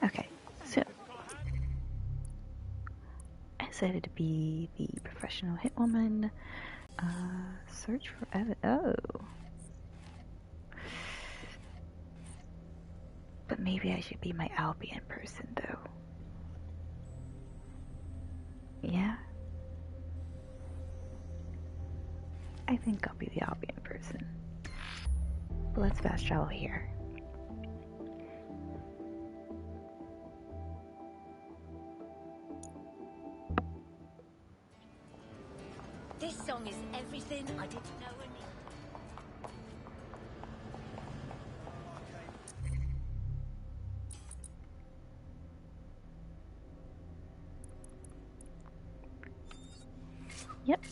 Okay, so I decided to be the professional hitwoman. Search for evidence. Oh. But maybe I should be my Albion person, though. Yeah? I think I'll be the Albion person. But let's fast travel here. This song is everything I didn't know I needed. Yep.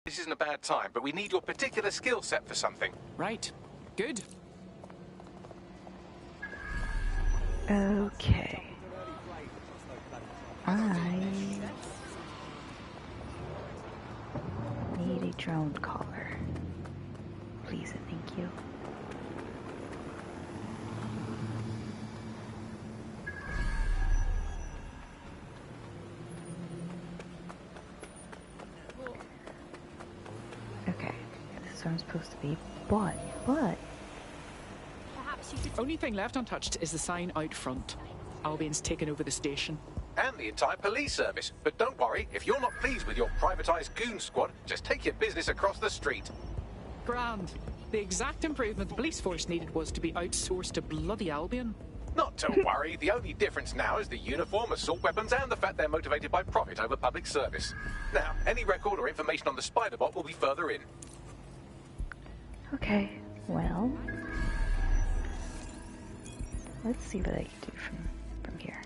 This isn't a bad time, but we need your particular skill set for something. Right. Good. Okay. I need a drone caller. Please and thank you. Okay, this is where I'm supposed to be, but... Perhaps you could... Only thing left untouched is the sign out front. Albion's taken over the station. And the entire police service. But don't worry, if you're not pleased with your privatised goon squad, just take your business across the street. Grand. The exact improvement the police force needed was to be outsourced to bloody Albion. Not to worry, the only difference now is the uniform, assault weapons, and the fact they're motivated by profit over public service. Now, any record or information on the spider bot will be further in. Okay, well... let's see what I can do from here.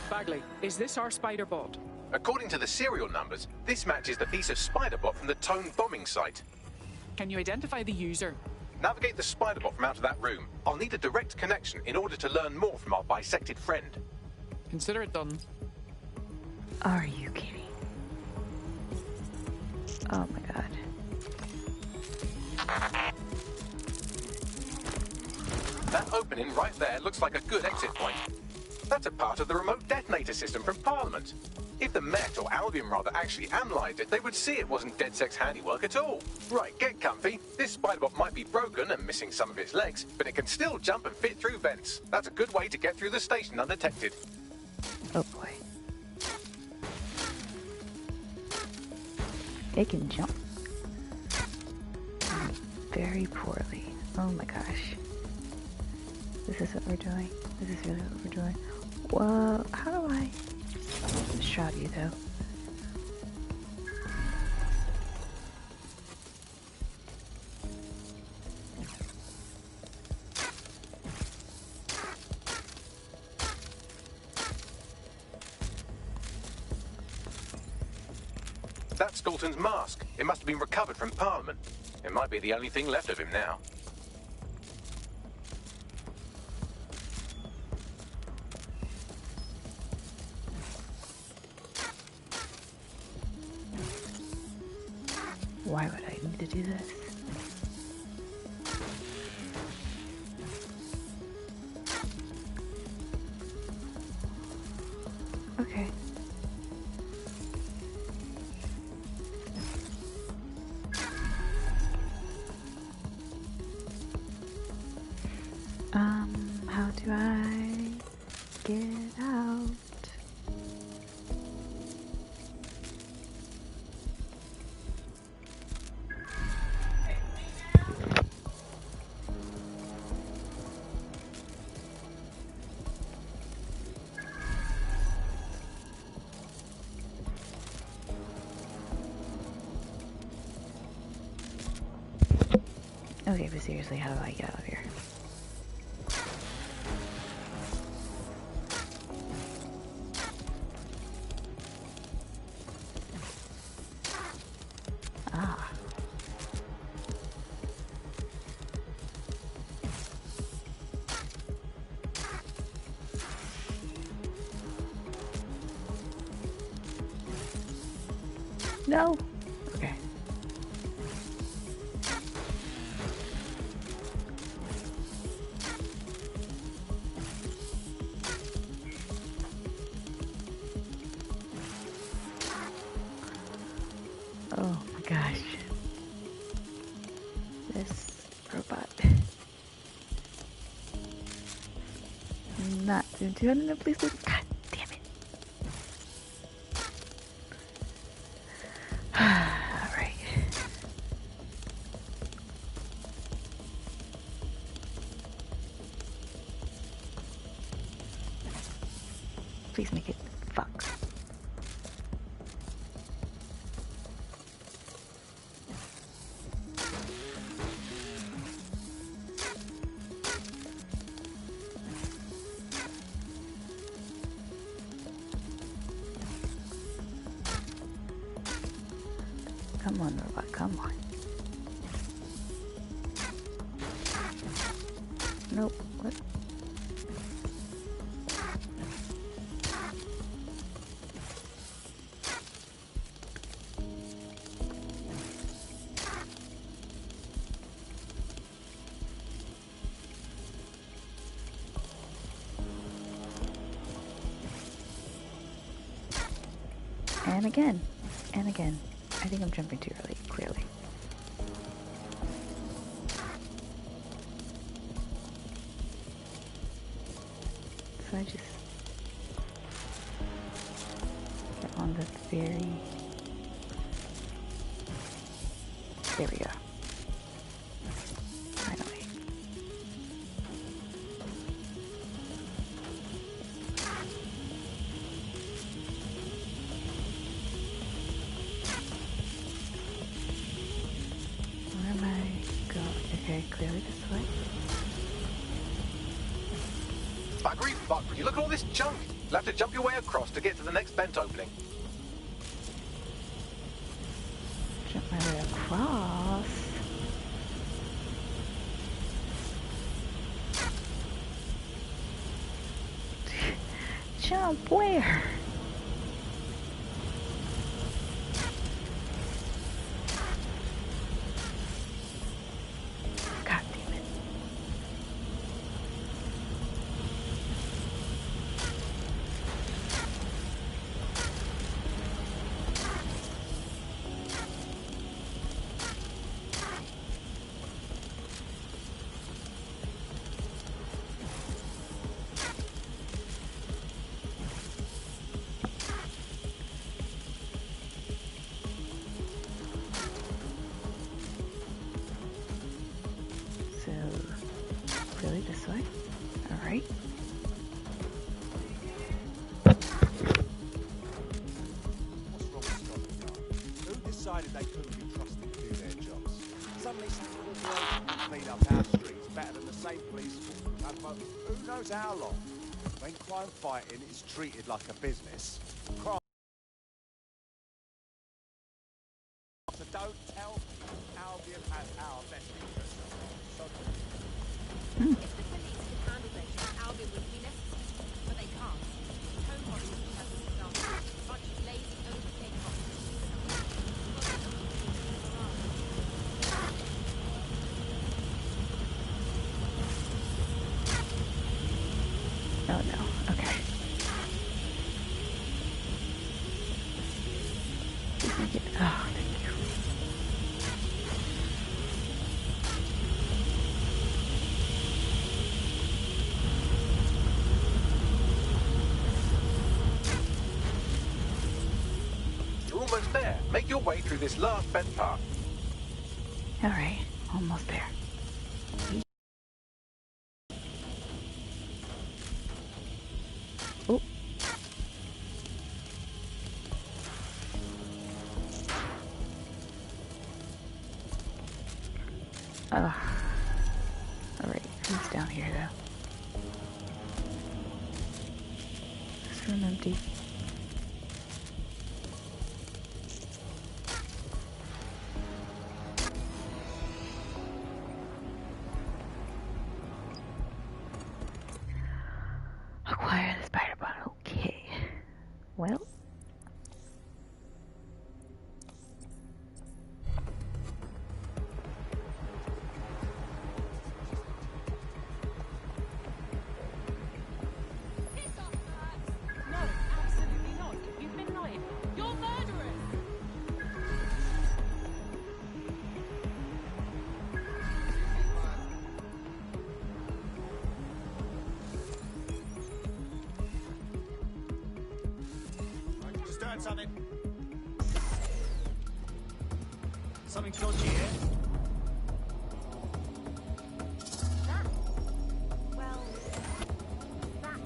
Bagley, is this our spider bot? According to the serial numbers, this matches the piece of spider bot from the Tone bombing site. Can you identify the user? Navigate the spider bot from out of that room. I'll need a direct connection in order to learn more from our bisected friend. Consider it done. Are you kidding? Oh my god. That opening right there looks like a good exit point. That's a part of the remote detonator system from Parliament. If the Met, or Albion rather, actually analysed it, they would see it wasn't DedSec's handiwork at all. Right, get comfy. This spiderbot might be broken and missing some of its legs, but it can still jump and fit through vents. That's a good way to get through the station undetected. Oh boy. It can jump. Very poorly. Oh my gosh. This is what we're doing. This is really what we're doing. Well, how do I shot you though? That's Galton's mask. It must have been recovered from Parliament. It might be the only thing left of him now. Why would I need to do this? Okay. How do I get out? Okay, but seriously, how do I get out of here? Ah. No. Okay. Oh my gosh. This robot. Not doing 200, please. God damn it. Alright. Please make it. Fuck. Come on, robot, come on. Nope, what? And again, and again. I think I'm jumping too early, clearly. So I just get on the very... There we go. Finally. Where am I going? Okay, clearly this way. Buggery buggery, look at all this junk. You'll have to jump your way across to get to the next vent opening. Jump my way across. Jump where? God damn it. So, clearly this way. Alright. What's wrong with Scotland Yard? Who decided they couldn't be trusted to do their jobs? Suddenly some corporation can clean up our streets better than the same police force. And who knows how long? When crime fighting is treated like a business, crime... So don't tell me Albion has our best interests. So... If the police could handle their job, Albion would be necessary. But they can't. Home bodies is a perfect example. A bunch of lazy, overpaid cops. Oh no, okay. Please make it. Oh, thank you. You're almost there. Make your way through this last vent part. Alright, almost there. Oh. Ugh. empty. Acquire the spider bot. Okay. Well. Piss off, Max! No, absolutely not. You've been lying. You're murderers! Just doing something. Something dodgy here. That? Well, that.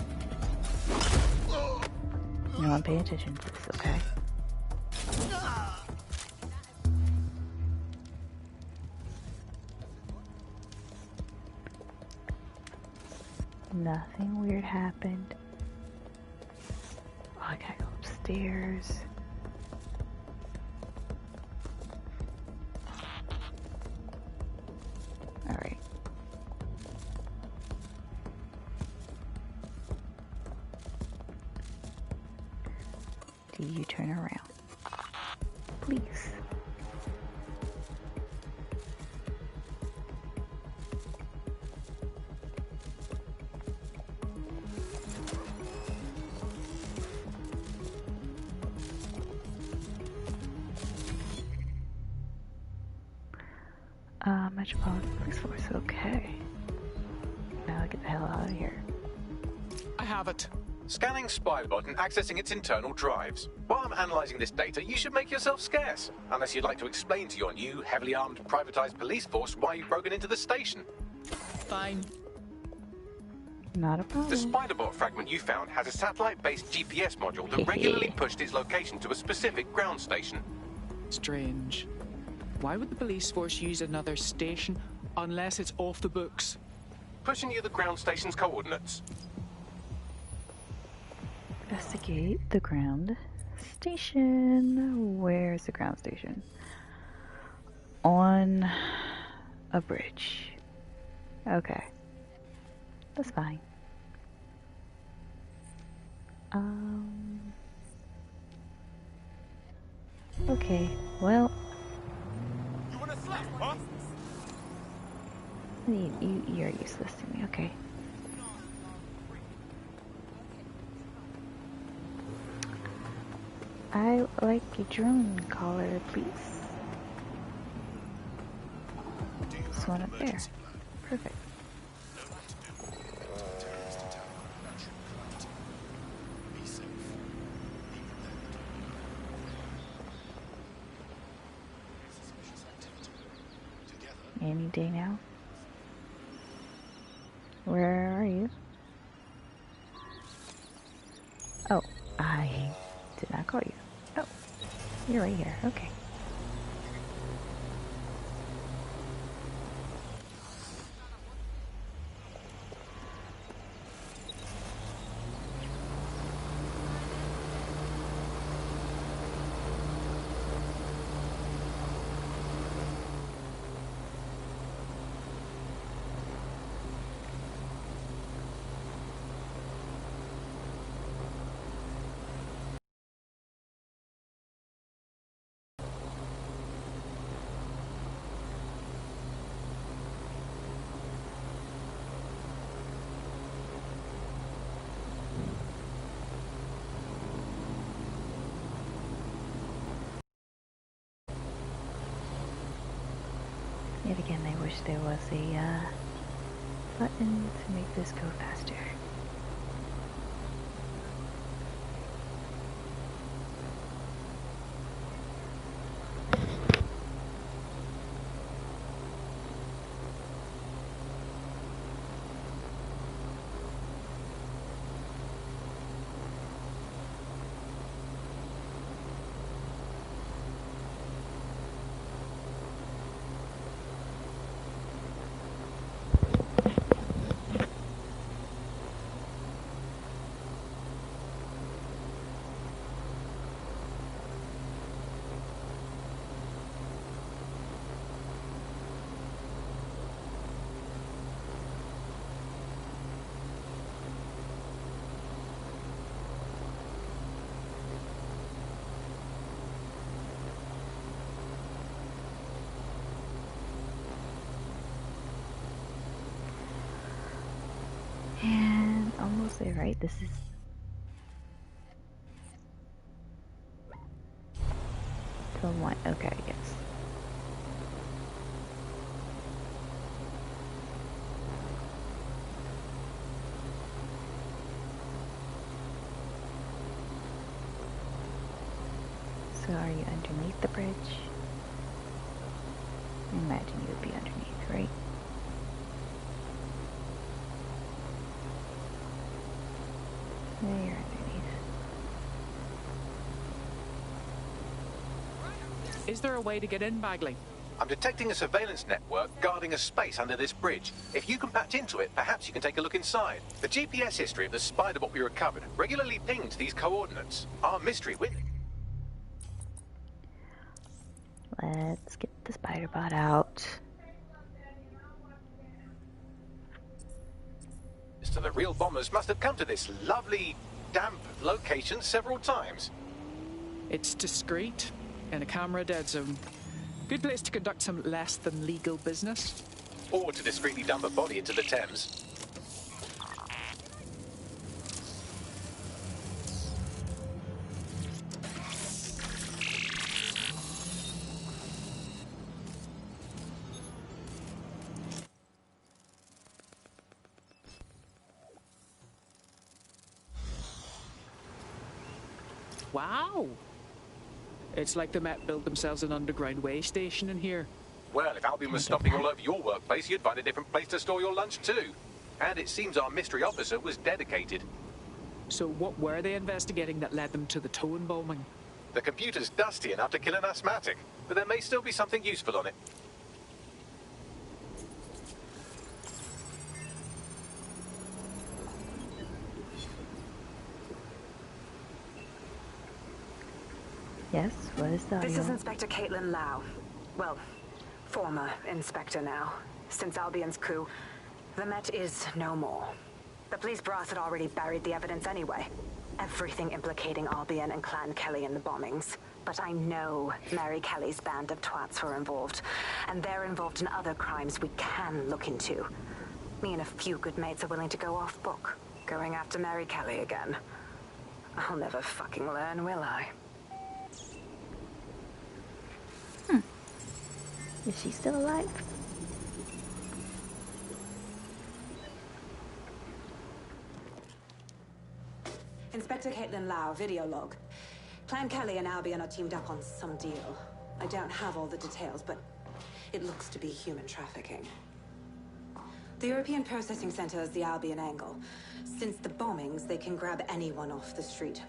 No, I'm paying attention to this, okay? Nothing weird happened. Oh, I gotta go upstairs. Alright. Do you turn around? Please. Metropolitan Police Force, okay. Now get the hell out of here. I have it. Scanning Spybot and accessing its internal drives. While I'm analysing this data, you should make yourself scarce. Unless you'd like to explain to your new, heavily armed, privatised police force why you've broken into the station. Fine. Not a problem. The Spiderbot fragment you found has a satellite-based GPS module that regularly pushed its location to a specific ground station. Strange. Why would the police force use another station unless it's off the books? Pushing you the ground station's coordinates. Investigate the ground station. Where's the ground station? On a bridge. Okay. That's fine. Okay, well. You want to slap, huh? You're useless to me, okay. I like a drone caller, please. This one up there. Perfect. Any day now. Where are you? Oh, I did not call you. Oh, you're right here. Okay. Yet again, I wish there was a button to make this go faster. wait, this is... the one, okay, yes. So are you underneath the bridge? I imagine you would be underneath, right? Yeah, you're underneath. Is there a way to get in, Bagley? I'm detecting a surveillance network guarding a space under this bridge. If you can patch into it, perhaps you can take a look inside. The GPS history of the spider bot we recovered regularly pinged these coordinates. Our mystery witness. Let's get the spider bot out. So the real bombers must have come to this lovely, damp location several times. It's discreet, in a camera dead zone. Good place to conduct some less than legal business. Or to discreetly dump a body into the Thames. Wow! It's like the Met built themselves an underground way station in here. Well, if Albion was stomping all over your workplace, you'd find a different place to store your lunch too. And it seems our mystery officer was dedicated. So what were they investigating that led them to the Towan bombing? The computer's dusty enough to kill an asthmatic, but there may still be something useful on it. Yes, what is the audio? This is Inspector Caitlin Lau. Well, former inspector now. Since Albion's coup, the Met is no more. The police brass had already buried the evidence anyway. Everything implicating Albion and Clan Kelly in the bombings. But I know Mary Kelly's band of twats were involved. And they're involved in other crimes we can look into. Me and a few good mates are willing to go off book. Going after Mary Kelly again. I'll never fucking learn, will I? Is she still alive? Inspector Caitlin Lau, video log. Clan Kelly and Albion are teamed up on some deal. I don't have all the details, but it looks to be human trafficking. The European Processing Center is the Albion angle. Since the bombings, they can grab anyone off the street.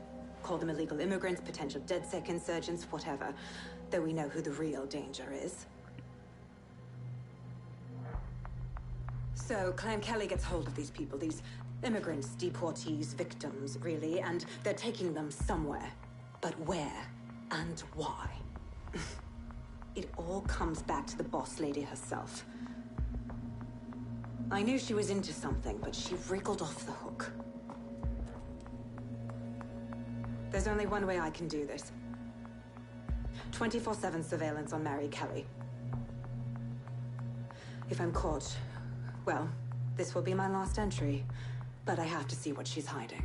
Call them illegal immigrants, potential DedSec insurgents, whatever. Though we know who the real danger is. So, Clan Kelly gets hold of these people, these immigrants, deportees, victims, really, and they're taking them somewhere. But where and why? It all comes back to the boss lady herself. I knew she was into something, but she wriggled off the hook. There's only one way I can do this. 24/7 surveillance on Mary Kelly. If I'm caught, well, this will be my last entry. But I have to see what she's hiding.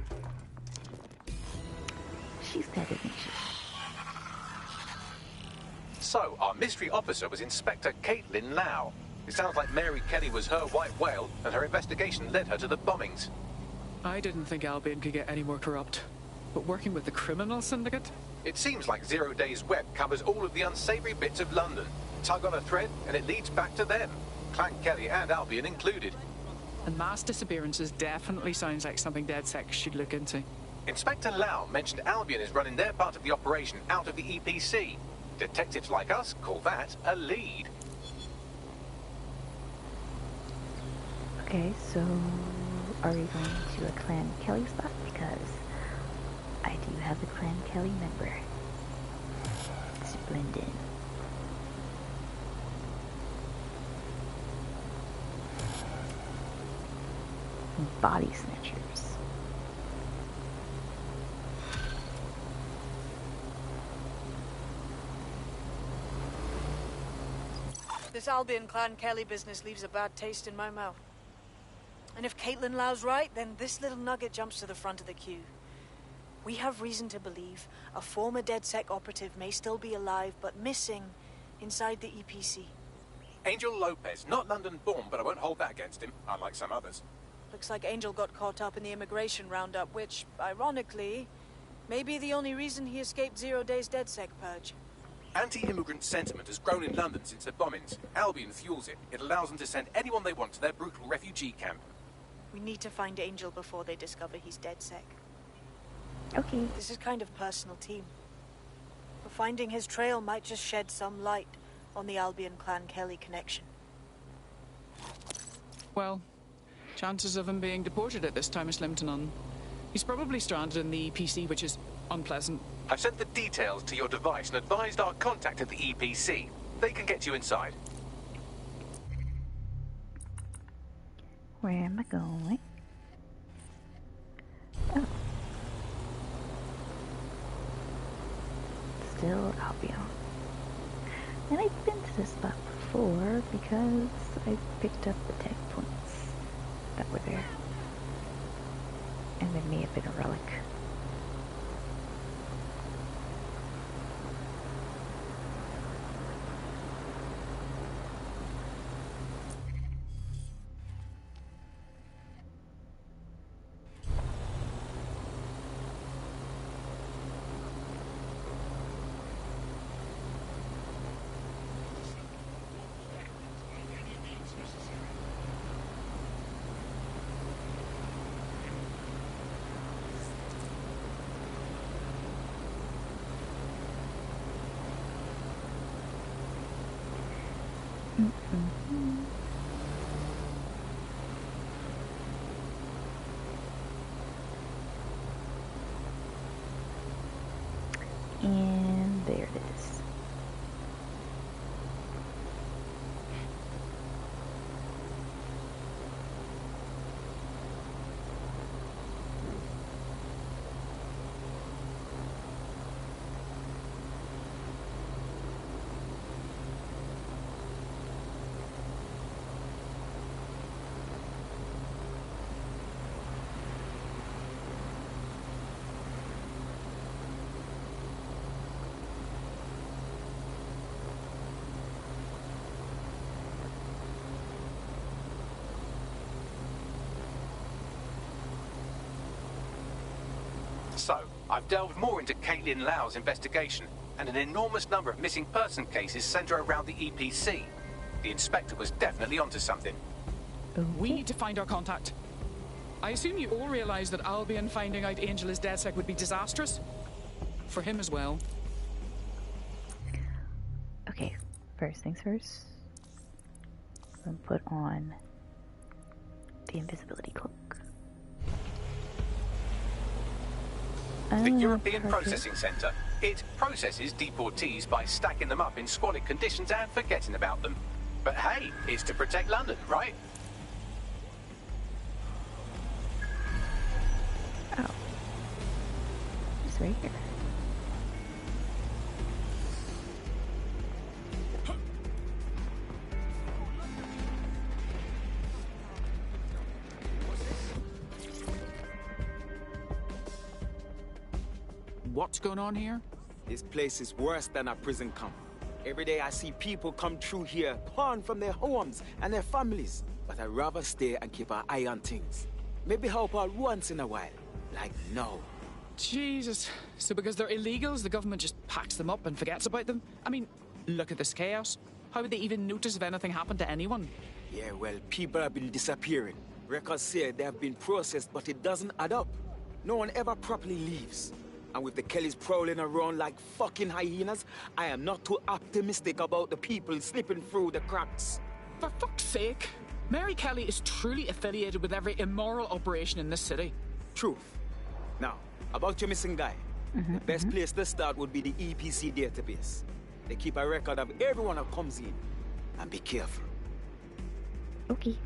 She's dead, isn't she? So, our mystery officer was Inspector Caitlin Lau. It sounds like Mary Kelly was her white whale, and her investigation led her to the bombings. I didn't think Albion could get any more corrupt. But working with the criminal syndicate? It seems like 0 Days Web covers all of the unsavory bits of London. Tug on a thread, and it leads back to them. Clan Kelly and Albion included. And mass disappearances definitely sounds like something DedSec should look into. Inspector Lau mentioned Albion is running their part of the operation out of the EPC. Detectives like us call that a lead. Okay, so are we going to a Clan Kelly spot? Because I do have a Clan Kelly member. Splendid. Body snatchers. This Albion Clan Kelly business leaves a bad taste in my mouth. And if Caitlin Lau's right, then this little nugget jumps to the front of the queue. We have reason to believe a former DedSec operative may still be alive, but missing inside the EPC. Angel Lopez, not London-born, but I won't hold that against him, unlike some others. Looks like Angel got caught up in the immigration roundup, which, ironically, may be the only reason he escaped 0 days DedSec purge. Anti-immigrant sentiment has grown in London since the bombings. Albion fuels it. It allows them to send anyone they want to their brutal refugee camp. We need to find Angel before they discover he's DedSec. Okay. This is kind of personal team. But finding his trail might just shed some light on the Albion Clan Kelly connection. Well, chances of him being deported at this time are slim to none. He's probably stranded in the EPC, which is unpleasant. I've sent the details to your device and advised our contact at the EPC. They can get you inside. Where am I going? Oh. Still Albion. And I've been to this spot before because I picked up the tag points that were there. And there may have been a relic. And there it is. So, I've delved more into Caitlin Lau's investigation, and an enormous number of missing person cases center around the EPC. The inspector was definitely onto something. We need to find our contact. I assume you all realize that Albion finding out Angel is DedSec would be disastrous. For him as well. Okay, first things first. I'm gonna put on the invisibility cloak. The European Processing Center. It processes deportees by stacking them up in squalid conditions and forgetting about them. But hey, it's to protect London, right? Oh. It's right here. What's going on here? This place is worse than a prison camp. Every day I see people come through here, torn from their homes and their families. But I'd rather stay and keep an eye on things. Maybe help out once in a while. Like now. Jesus. So because they're illegals, the government just packs them up and forgets about them? I mean, look at this chaos. How would they even notice if anything happened to anyone? Yeah, well, people have been disappearing. Records say they have been processed, but it doesn't add up. No one ever properly leaves. And with the Kellys prowling around like fucking hyenas, I am not too optimistic about the people slipping through the cracks. For fuck's sake. Mary Kelly is truly affiliated with every immoral operation in this city. Truth. Now, about your missing guy. The best place to start would be the EPC database. They keep a record of everyone who comes in. And be careful. Okay.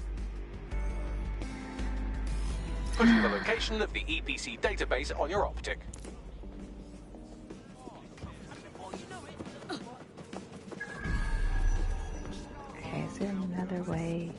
Putting the location of the EPC database on your optic. Okay, is there another way?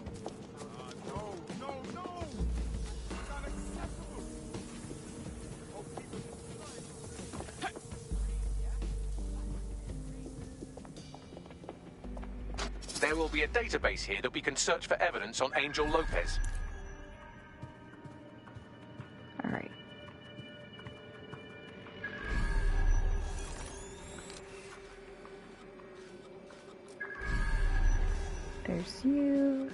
There will be a database here that we can search for evidence on Angel Lopez. Alright. There's you.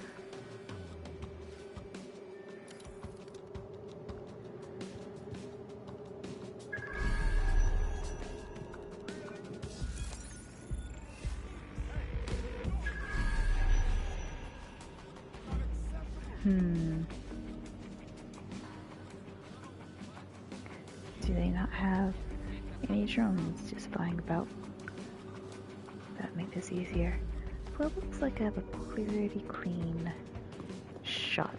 Do they not have any drones just flying about? That make this easier. Well, it looks like I have a pretty clean shot.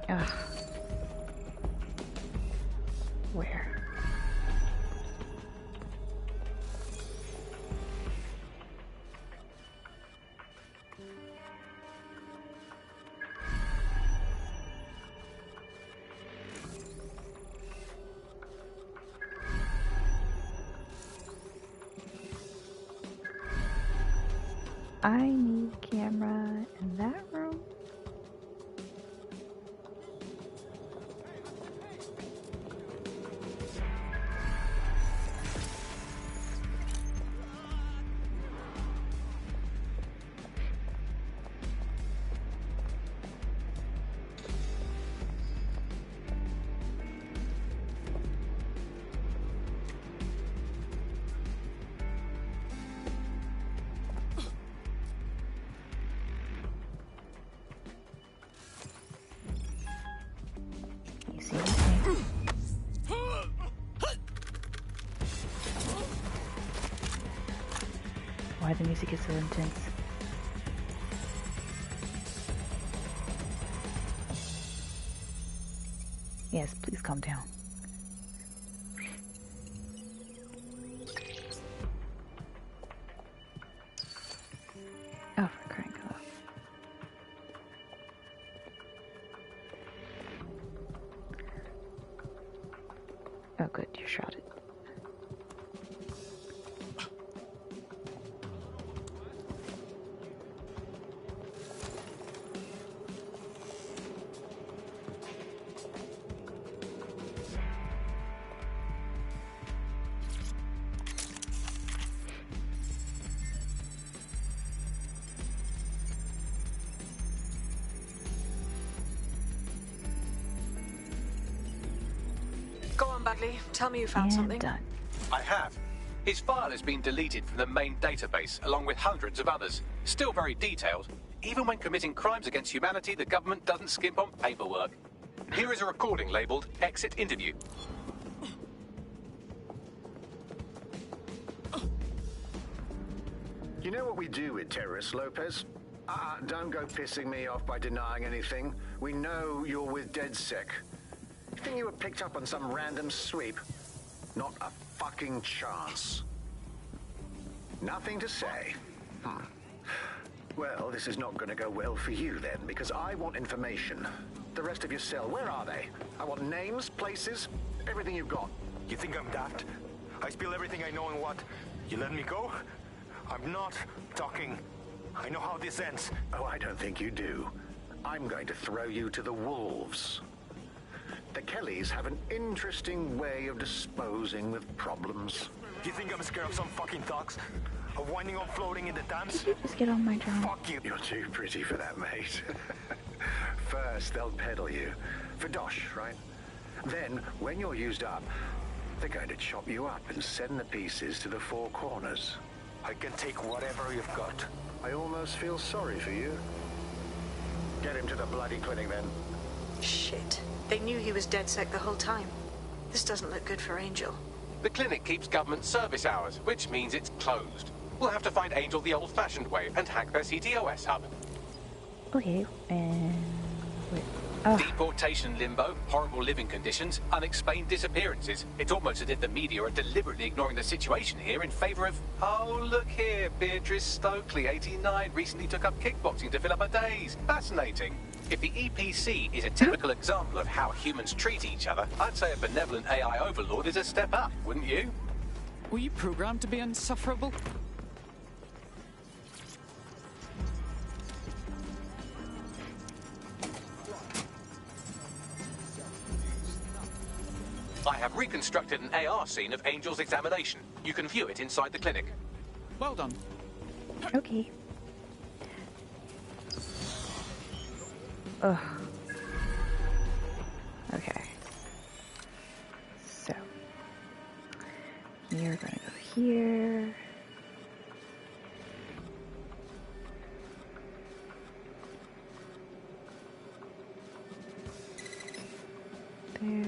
Ugh. Where? I need camera in that room. You see anything? Why the music is so intense? Yes, please calm down. Oh, for crying out loud. Oh, good, you're shrouded. Go on, Bagley. Tell me you found And something. done. I have. His file has been deleted from the main database, along with hundreds of others. Still very detailed. Even when committing crimes against humanity, the government doesn't skimp on paperwork. Here is a recording labeled Exit Interview. You know what we do with terrorists, Lopez? Don't go pissing me off by denying anything. We know you're with DedSec. You think you were picked up on some random sweep? Not a fucking chance. Nothing to say. Well, this is not going to go well for you then, because I want information. The rest of your cell, where are they? I want names, places, everything you've got. You think I'm daft? I spill everything I know and what? You let me go? I'm not talking. I know how this ends. Oh, I don't think you do. I'm going to throw you to the wolves. The Kellys have an interesting way of disposing with problems. You think I'm scared of some fucking thugs? Of winding up floating in the Thames? Did you just get on my drone? Fuck you. You're too pretty for that, mate. First, they'll peddle you. For dosh, right? Then, when you're used up, they're going to chop you up and send the pieces to the four corners. I can take whatever you've got. I almost feel sorry for you. Get him to the bloody clinic, then. Shit. They knew he was DedSec the whole time. This doesn't look good for Angel. The clinic keeps government service hours, which means it's closed. We'll have to find Angel the old-fashioned way and hack their CTOS hub. Okay, and wait. Deportation limbo, horrible living conditions, unexplained disappearances. It's almost as if the media are deliberately ignoring the situation here in favour of... Oh, look here, Beatrice Stokely, 89, recently took up kickboxing to fill up her days. Fascinating. If the EPC is a typical example of how humans treat each other, I'd say a benevolent AI overlord is a step up, wouldn't you? Were you programmed to be insufferable? I have reconstructed an AR scene of Angel's examination. You can view it inside the clinic. Well done. Okay. Ugh. Okay. So. You're gonna go here. There.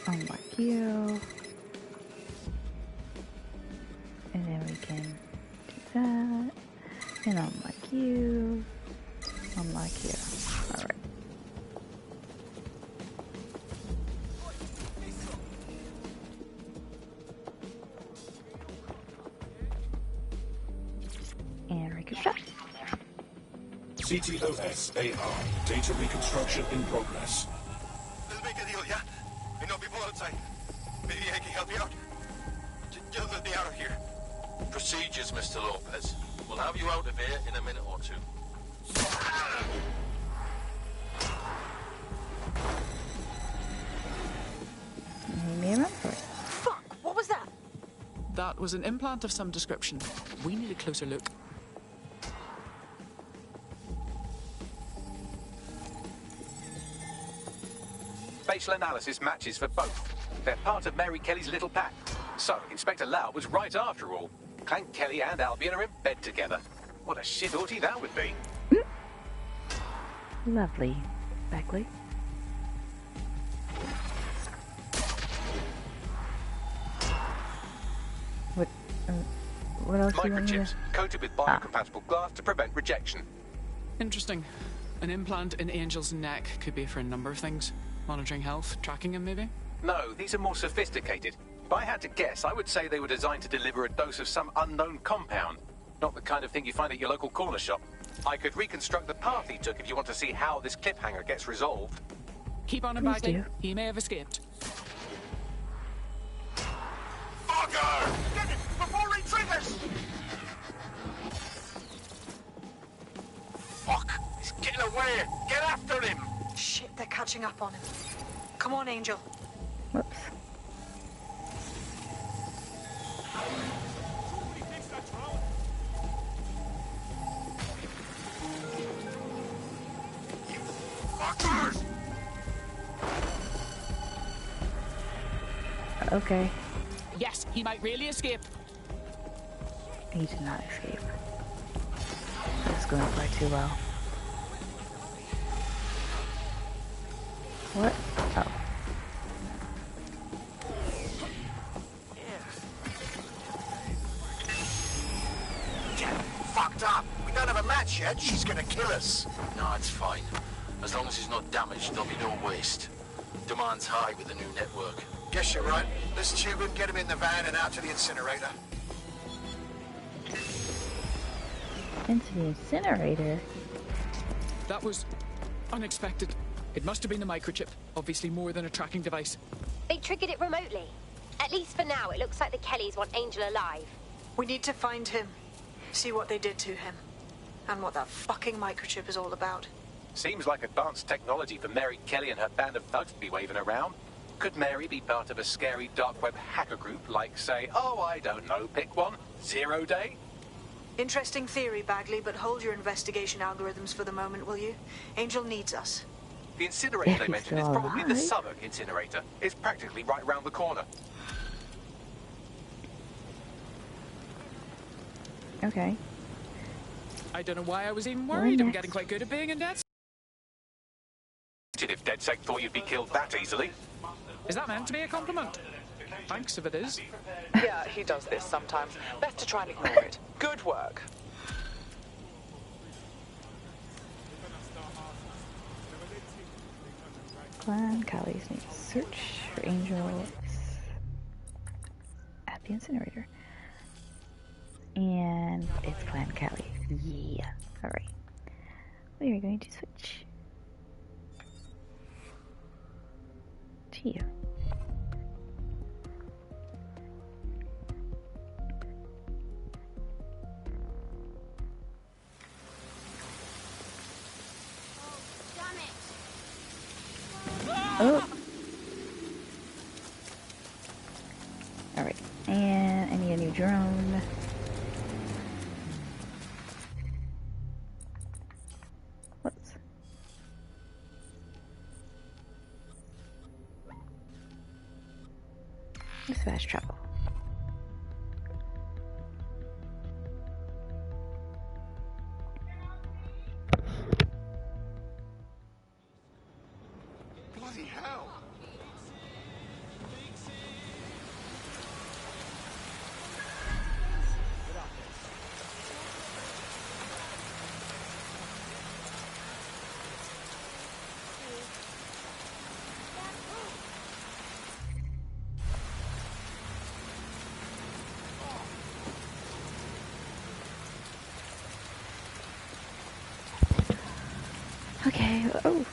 Unlock you. And then we can do that. And unlock you. Unlock you. Alright. And reconstruct. CTOS AR. Data reconstruction in progress. Let's make a deal, yeah? May not be people outside. Maybe I can help you out. Just let me out of here. Procedures, Mr. Lopez. We'll have you out of here in a minute or two. You may remember it. Fuck! What was that? That was an implant of some description. We need a closer look. Facial analysis matches for both. They're part of Mary Kelly's little pack. So, Inspector Lau was right after all. Clank Kelly and Albion are in bed together. What a shit orgy that would be. Lovely, Beckley. What else do you want me to... Microchips, coated with biocompatible glass to prevent rejection. Interesting. An implant in Angel's neck could be for a number of things. Monitoring health, tracking him maybe? No, these are more sophisticated. If I had to guess, I would say they were designed to deliver a dose of some unknown compound. Not the kind of thing you find at your local corner shop. I could reconstruct the path he took if you want to see how this cliffhanger gets resolved. Keep on him, Please Bagley. do. He may have escaped. Fucker! Get it before he triggers! Fuck! He's getting away! Get after him! Shit, they're catching up on him. Come on, Angel. Whoops. Fuckers! Okay. Yes, he might really escape. He did not escape. That's going far too well. What? Oh. Get fucked up! We don't have a match yet. She's gonna kill us. No, it's fine. As long as he's not damaged, there'll be no waste. Demand's high with the new network. Guess you're right. Let's tube him, get him in the van and out to the incinerator. Into the incinerator? That was unexpected. It must have been the microchip. Obviously more than a tracking device. They triggered it remotely. At least for now, it looks like the Kellys want Angel alive. We need to find him. See what they did to him. And what that fucking microchip is all about. Seems like advanced technology for Mary Kelly and her band of thugs to be waving around. Could Mary be part of a scary dark web hacker group like, say, oh, I don't know, pick one, 0 Day? Interesting theory, Bagley, but hold your investigation algorithms for the moment, will you? Angel needs us. The incinerator If they he's mentioned is still probably the alive. Southwark incinerator. It's practically right around the corner. Okay. I don't know why I was even worried. I'm getting quite good at being in debt. If DedSec thought you'd be killed that easily. Is that meant to be a compliment? Thanks if it is. Yeah, he does this sometimes. Best to try and ignore it. Good work. Clan Callie's need to search for angels at the incinerator. And it's Clan Callie. Yeah. Alright. We are going to switch to you. Oh! Alright, and I need a new drone. Whoops. Let's fast travel. Bloody hell! Okay, oh,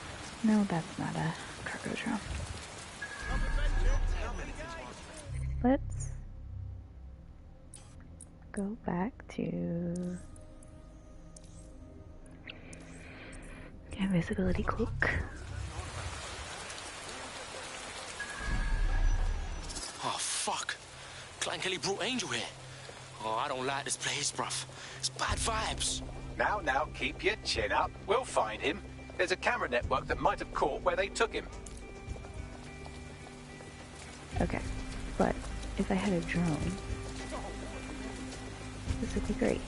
no, that's not a cargo drone. Let's go back to invisibility cloak. Oh, fuck. Clan Kelly brought Angel here. Oh, I don't like this place, bruv. It's bad vibes. Now, keep your chin up. We'll find him. There's a camera network that might have caught where they took him. Okay, but if I had a drone, this would be great.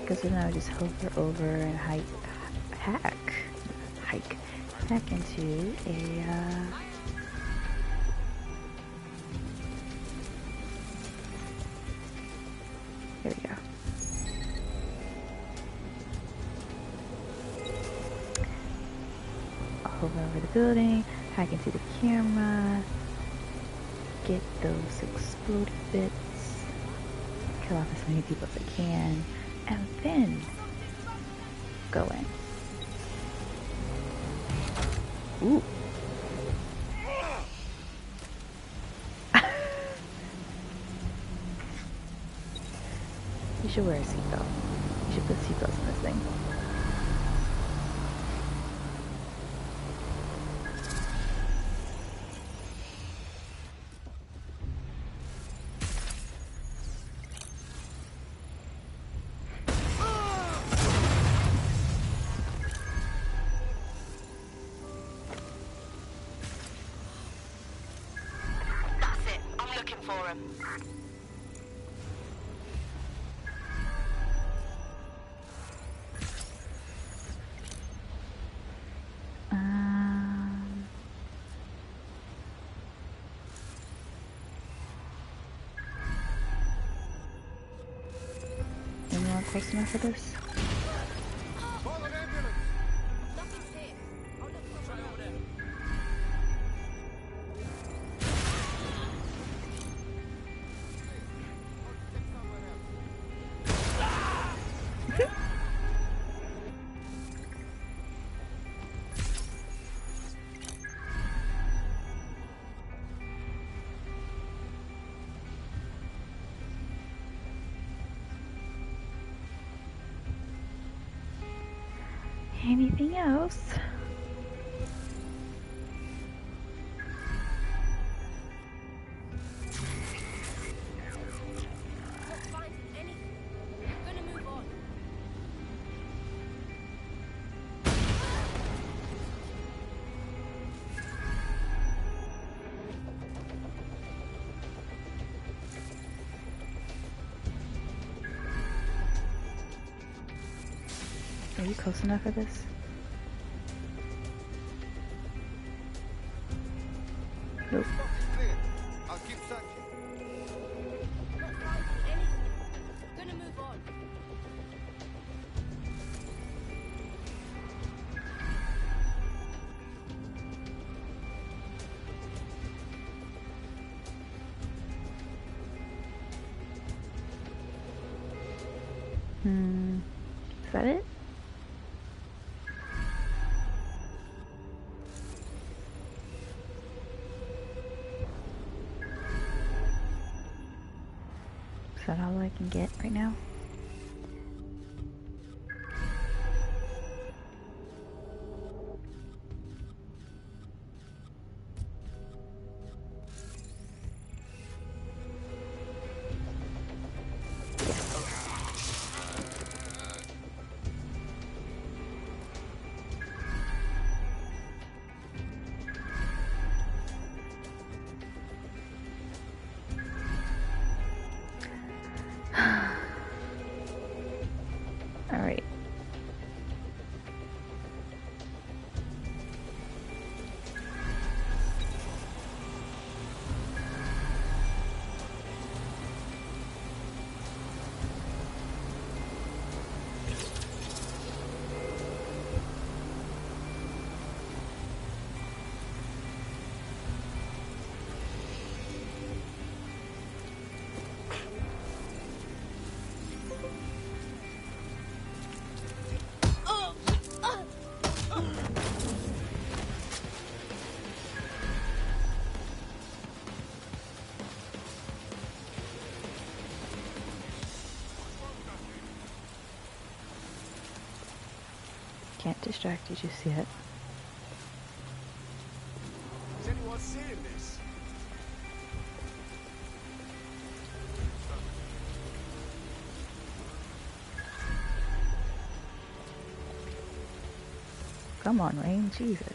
Because then I would just hover over and hack into a, there we go. I'll hover over the building, hack into the camera, get those exploded bits, kill off as many people as I can, and then go in. Ooh. You should wear a seatbelt. You should put seatbelts in this thing. That's it. I'm looking for him. Anyone close enough for this? Anything else? Are you close enough for this? Nope. I'll keep searching. Is that it? Is that all I can get right now? Alright. Can't distract you just yet. Is anyone seeing this? Come on, Rain, Jesus.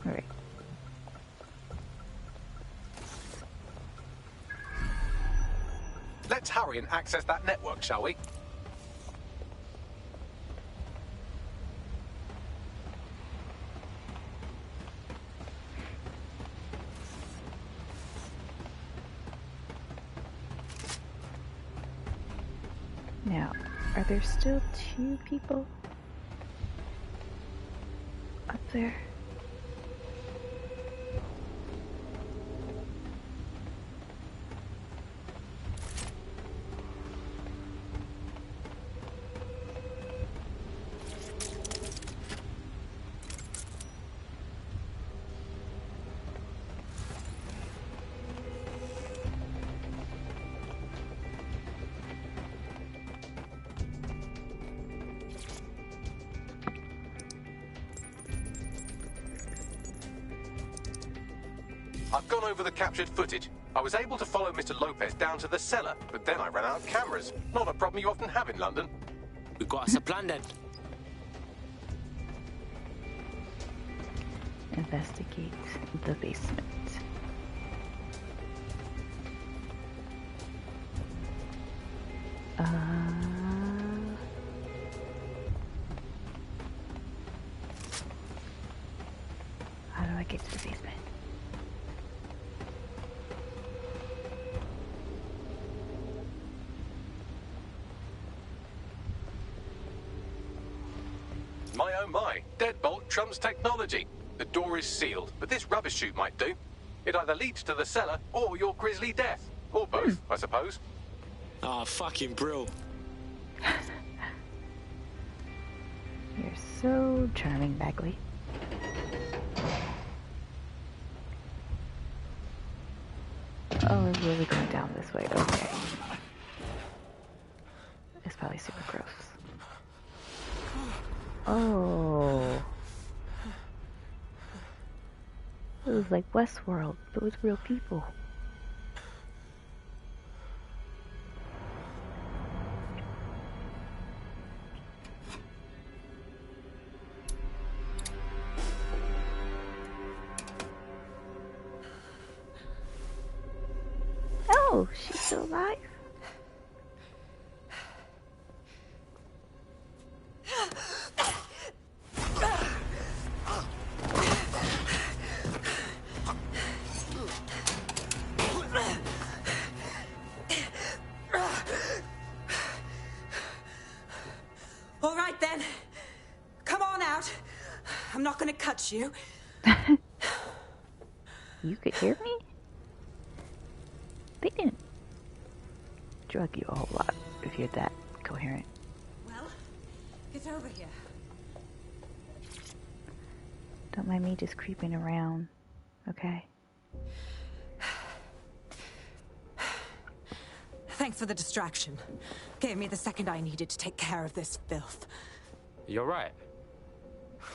Alright. Let's hurry and access that network, shall we? Now, are there still 2 people up there? I've gone over the captured footage. I was able to follow Mr. Lopez down to the cellar, but then I ran out of cameras. Not a problem you often have in London. We got us a plan then. Investigate the basement. How do I get to the basement? My oh my, deadbolt trumps technology. The door is sealed, but this rubbish chute might do. It either leads to the cellar or your grisly death. Or both, I suppose. Ah, fucking bro. You're so charming, Bagley. Oh, it's really going down this way. Okay. It's probably super gross. Oh. It was like Westworld, but with real people. Oh, she's still alive? All right then. Come on out. cut you. You could hear me? They didn't drug you a whole lot if you're that coherent. Well, get over here. Don't mind me just creeping around, okay? Thanks for the distraction. Gave me the second I needed to take care of this filth. You're right.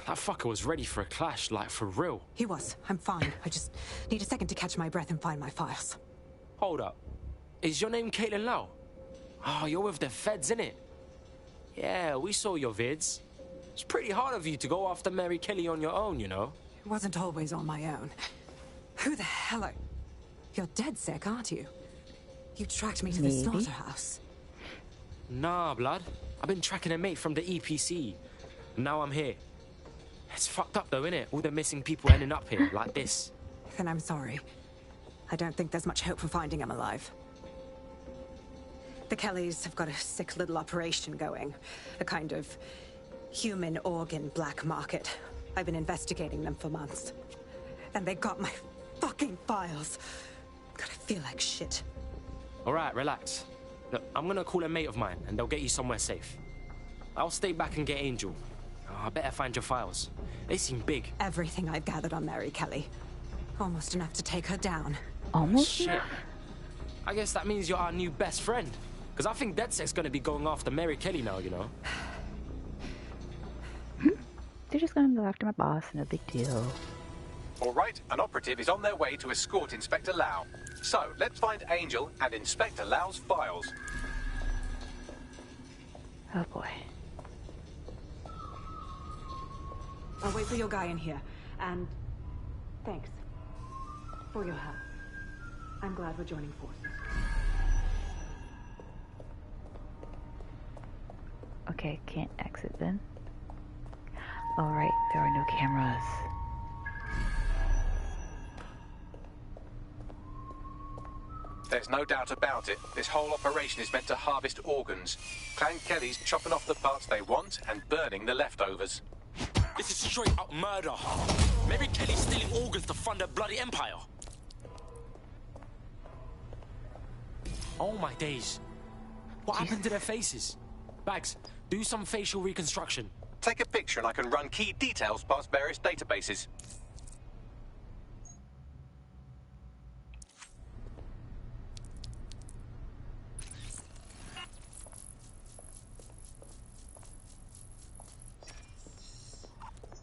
That fucker was ready for a clash, like for real. He was. I'm fine. I just need a second to catch my breath and find my files. Hold up. Is your name Caitlin Lau? Oh, you're with the feds, innit? Yeah, we saw your vids. It's pretty hard of you to go after Mary Kelly on your own, you know? It wasn't always on my own. Who the hell are... You're dead sick, aren't you? You tracked me to the slaughterhouse. Nah, blood. I've been tracking a mate from the EPC. Now I'm here. It's fucked up though, innit? All the missing people ending up here, like this. Then I'm sorry. I don't think there's much hope for finding him alive. The Kellys have got a sick little operation going. A kind of human organ black market. I've been investigating them for months. And they got my fucking files. God, I feel like shit. Alright, relax. Look, I'm gonna call a mate of mine, and they'll get you somewhere safe. I'll stay back and get Angel. Oh, I better find your files. They seem big. Everything I've gathered on Mary Kelly. Almost enough to take her down. Almost? Shit. I guess that means you're our new best friend. Because I think DedSec's gonna be going after Mary Kelly now, you know? They're just gonna go after my boss, no big deal. Alright, an operative is on their way to escort Inspector Lau. So, let's find Angel and Inspector Lau's files. Oh boy. I'll wait for your guy in here. And thanks for your help. I'm glad we're joining forces. Okay, can't exit then. Alright, there are no cameras. There's no doubt about it. This whole operation is meant to harvest organs. Clan Kelly's chopping off the parts they want and burning the leftovers. This is straight up murder. Mary Kelly's stealing organs to fund her bloody empire. Oh my days. What happened to their faces? Bags, do some facial reconstruction. Take a picture and I can run key details past various databases.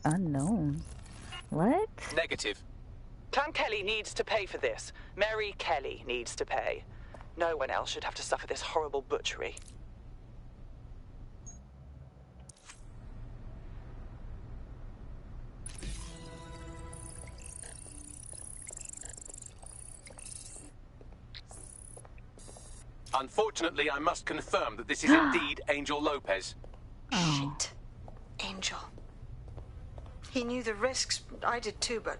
Unknown. What? Negative. Clan Kelly needs to pay for this. Mary Kelly needs to pay. No one else should have to suffer this horrible butchery. Unfortunately, I must confirm that this is indeed Angel Lopez. Oh. Shit. Angel. He knew the risks. I did too, but...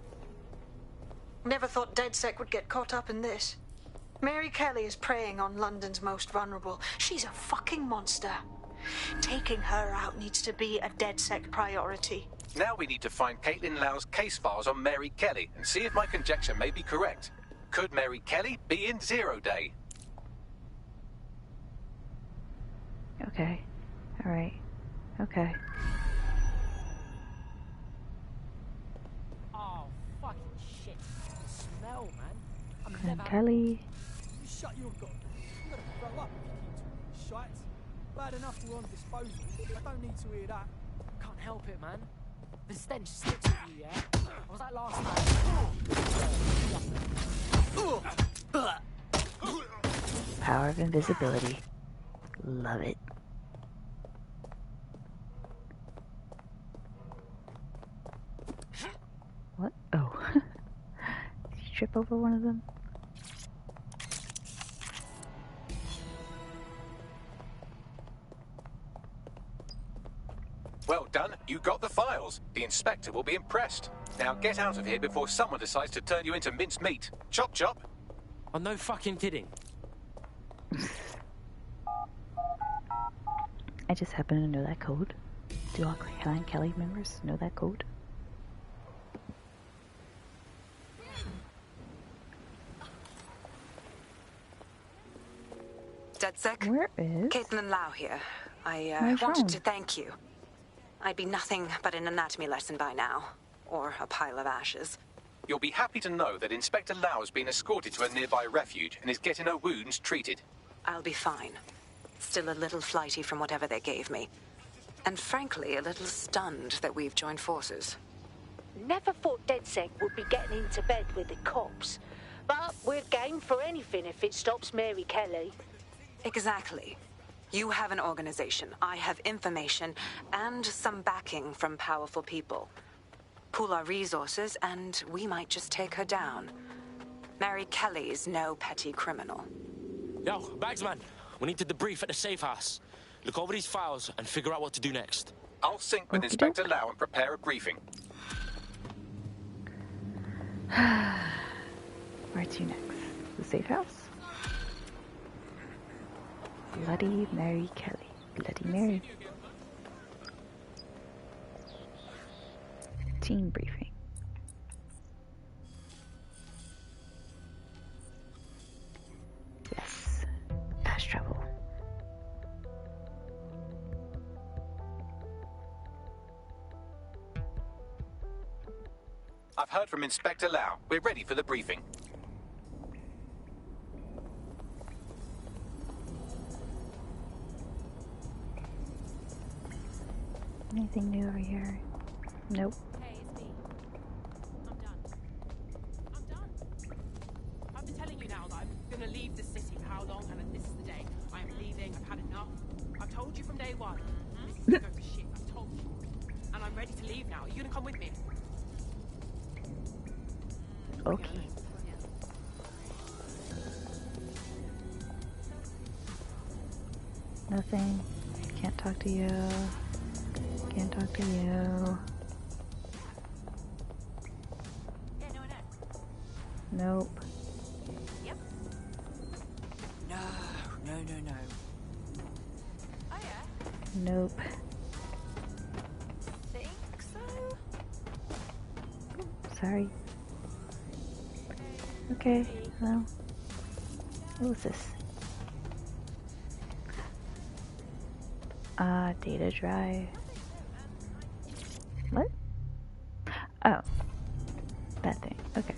Never thought DedSec would get caught up in this. Mary Kelly is preying on London's most vulnerable. She's a fucking monster. Taking her out needs to be a DedSec priority. Now we need to find Caitlin Lau's case files on Mary Kelly and see if my conjecture may be correct. Could Mary Kelly be in Zero Day? Okay. Alright. Okay. Oh, fucking shit. The smell, man. I'm Clan never... Kelly. You shut your goddamn. I'm gonna throw up if you keep talking shite. Bad enough we're on disposal. I don't need to hear that. Can't help it, man. The stench sticks with you, yeah? I was like last night. Power of invisibility. Love it. What? Oh. Did you trip over one of them? Well done, you got the files. The inspector will be impressed. Now get out of here before someone decides to turn you into minced meat. Chop chop. I'm no fucking kidding. I just happen to know that code. Do all Clan Kelly members know that code? DedSec? Where is Caitlin Lau here. I my wanted phone? to thank you. I'd be nothing but an anatomy lesson by now. Or a pile of ashes. You'll be happy to know that Inspector Lau has been escorted to a nearby refuge and is getting her wounds treated. I'll be fine. Still a little flighty from whatever they gave me. And frankly, a little stunned that we've joined forces. Never thought DedSec would be getting into bed with the cops. But we're game for anything if it stops Mary Kelly. Exactly. You have an organization, I have information, and some backing from powerful people. Pool our resources, and we might just take her down. Mary Kelly's no petty criminal. Yo, Bagsman, we need to debrief at the safe house. Look over these files and figure out what to do next. I'll sync with Inspector Lau and prepare a briefing. Where to next? The safe house? Bloody Mary Kelly. Bloody Mary. Team briefing. Yes. Fast travel. I've heard from Inspector Lau. We're ready for the briefing. Anything new over here? Nope. Hey, it's me. I'm done. I'm done. I've been telling you now that I'm gonna leave the city for how long, and that this is the day. I am leaving. I've had enough. I've told you from day one. This is gonna go for shit. I've told you. And I'm ready to leave now. Are you gonna come with me? Okay. Nothing. Can't talk to you. Can't talk to you. Yeah, no. Nope. Yep. No. Oh yeah. Nope. Think so? Sorry. Okay, well. What was this? Data drive. What? Oh. That thing. Okay.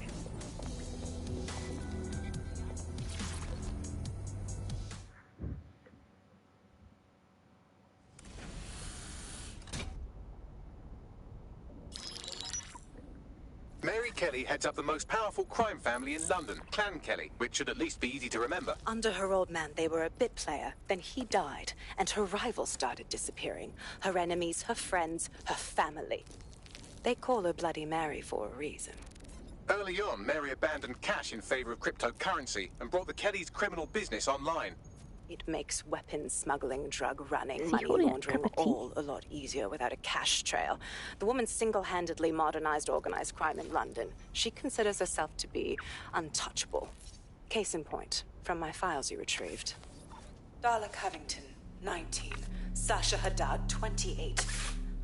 Mary Kelly heads up the most powerful crime family in London, Clan Kelly, which should at least be easy to remember. Under her old man, they were a bit player. Then he died, and her rivals started disappearing. Her enemies, her friends, her family. They call her Bloody Mary for a reason. Early on, Mary abandoned cash in favor of cryptocurrency and brought the Kellys' criminal business online. It makes weapons smuggling, drug running, Is he money holding a laundering cup of tea? all a lot easier without a cash trail. The woman single-handedly modernized organized crime in London. She considers herself to be untouchable. Case in point, from my files you retrieved. Darla Covington, 19. Sasha Haddad, 28.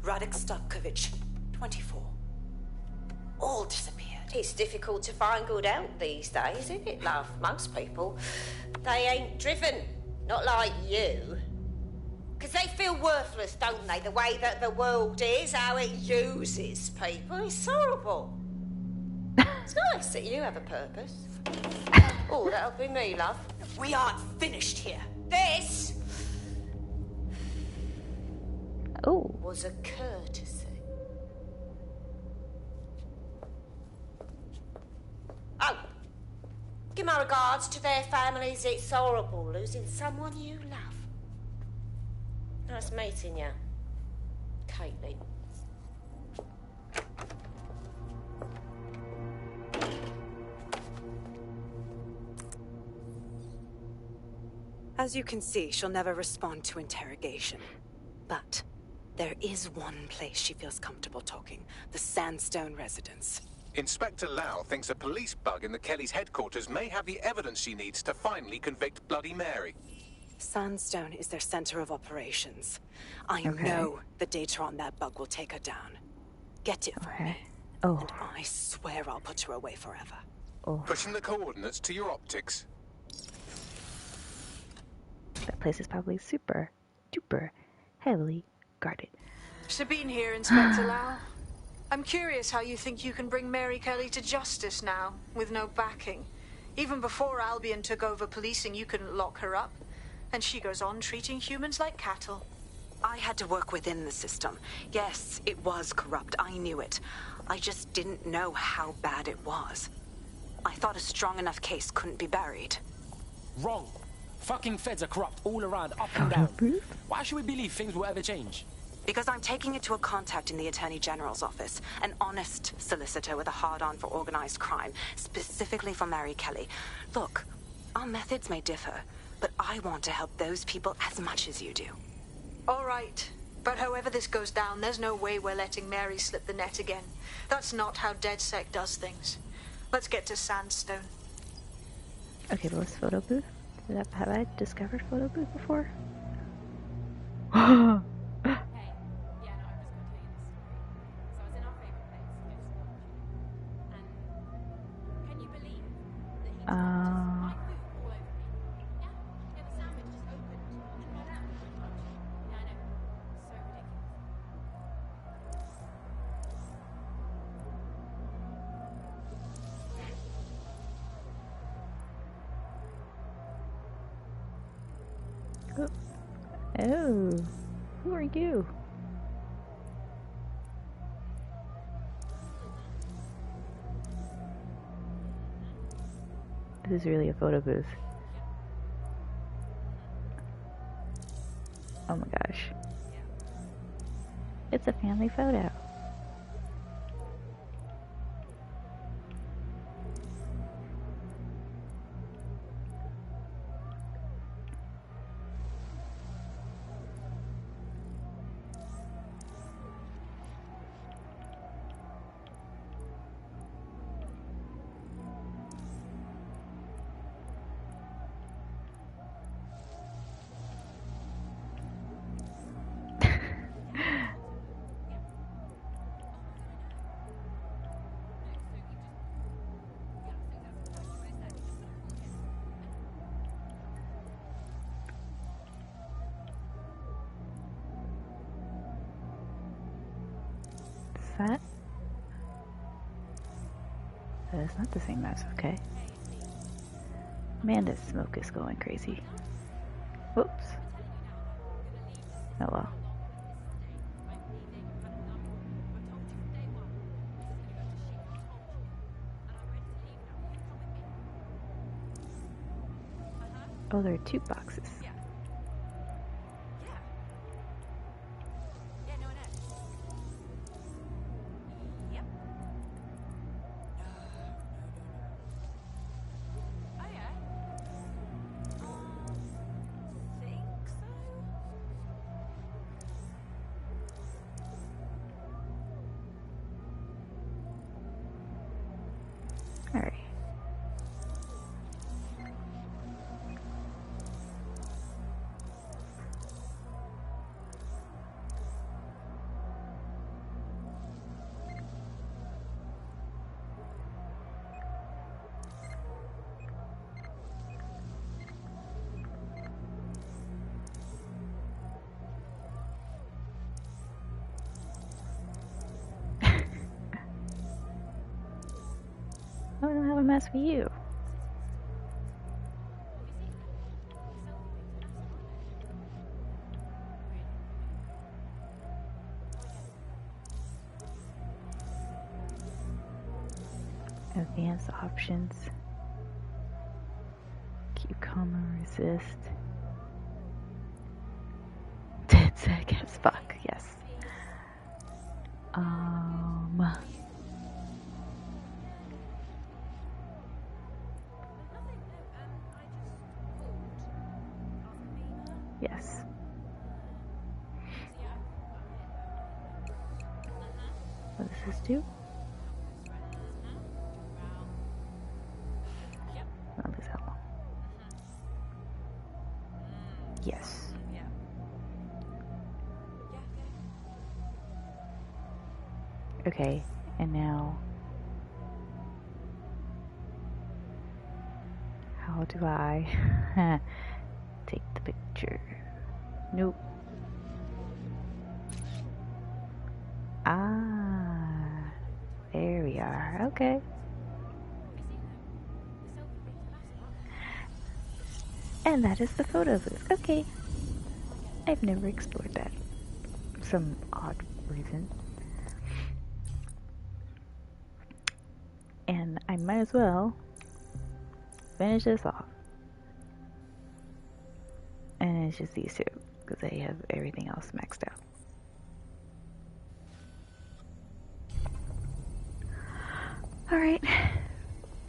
Radek Stavkovich, 24. All disappeared. It's difficult to find good help these days, isn't it, love? Most people, they ain't driven. Not like you. Because they feel worthless, don't they? The way that the world is, how it uses people. It's horrible. It's nice that you have a purpose. Oh, that'll be me, love. We aren't finished here. This Oh. was a courtesy. Oh, give my regards to their families. It's horrible losing someone you love. Nice meeting you, Caitlin. As you can see, she'll never respond to interrogation. But there is one place she feels comfortable talking. The Sandstone residence. Inspector Lau thinks a police bug in the Kellys' headquarters may have the evidence she needs to finally convict Bloody Mary. Sandstone is their center of operations. I know the data on that bug will take her down. Get it for me. Oh. And I swear I'll put her away forever. Oh. Pushing the coordinates to your optics. That place is probably super duper heavily guarded. Sabine here, Inspector Lau. I'm curious how you think you can bring Mary Kelly to justice now, with no backing. Even before Albion took over policing, you couldn't lock her up. And she goes on treating humans like cattle. I had to work within the system. Yes, it was corrupt. I knew it. I just didn't know how bad it was. I thought a strong enough case couldn't be buried. Wrong. Fucking feds are corrupt all around, up and down. Why should we believe things will ever change? Because I'm taking it to a contact in the Attorney General's office. An honest solicitor with a hard-on for organized crime, specifically for Mary Kelly. Look, our methods may differ, but I want to help those people as much as you do. All right. But however this goes down, there's no way we're letting Mary slip the net again. That's not how DedSec does things. Let's get to Sandstone. Okay, well, this photo booth. Have I discovered photo booth before? Oh, who are you? This is really a photo booth. Oh my gosh. It's a family photo. That? That is not the same as, okay. Man, this smoke is going crazy. Whoops. Oh well. Oh, there are 2 boxes. Alright. I don't have a mess for you. Advanced options. Cucumber resist. DedSec as fuck, yes. Yes. What does this do? Not this how long. Yes. Okay, and now how do I take the picture. Nope. Ah, there we are. Okay. And that is the photo booth. Okay. I've never explored that. For some odd reason. And I might as well finish this off. And it's just these two, because they have everything else maxed out. Alright,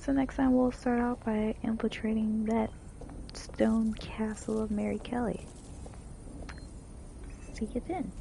so next time we'll start out by infiltrating that stone castle of Mary Kelly. See you then.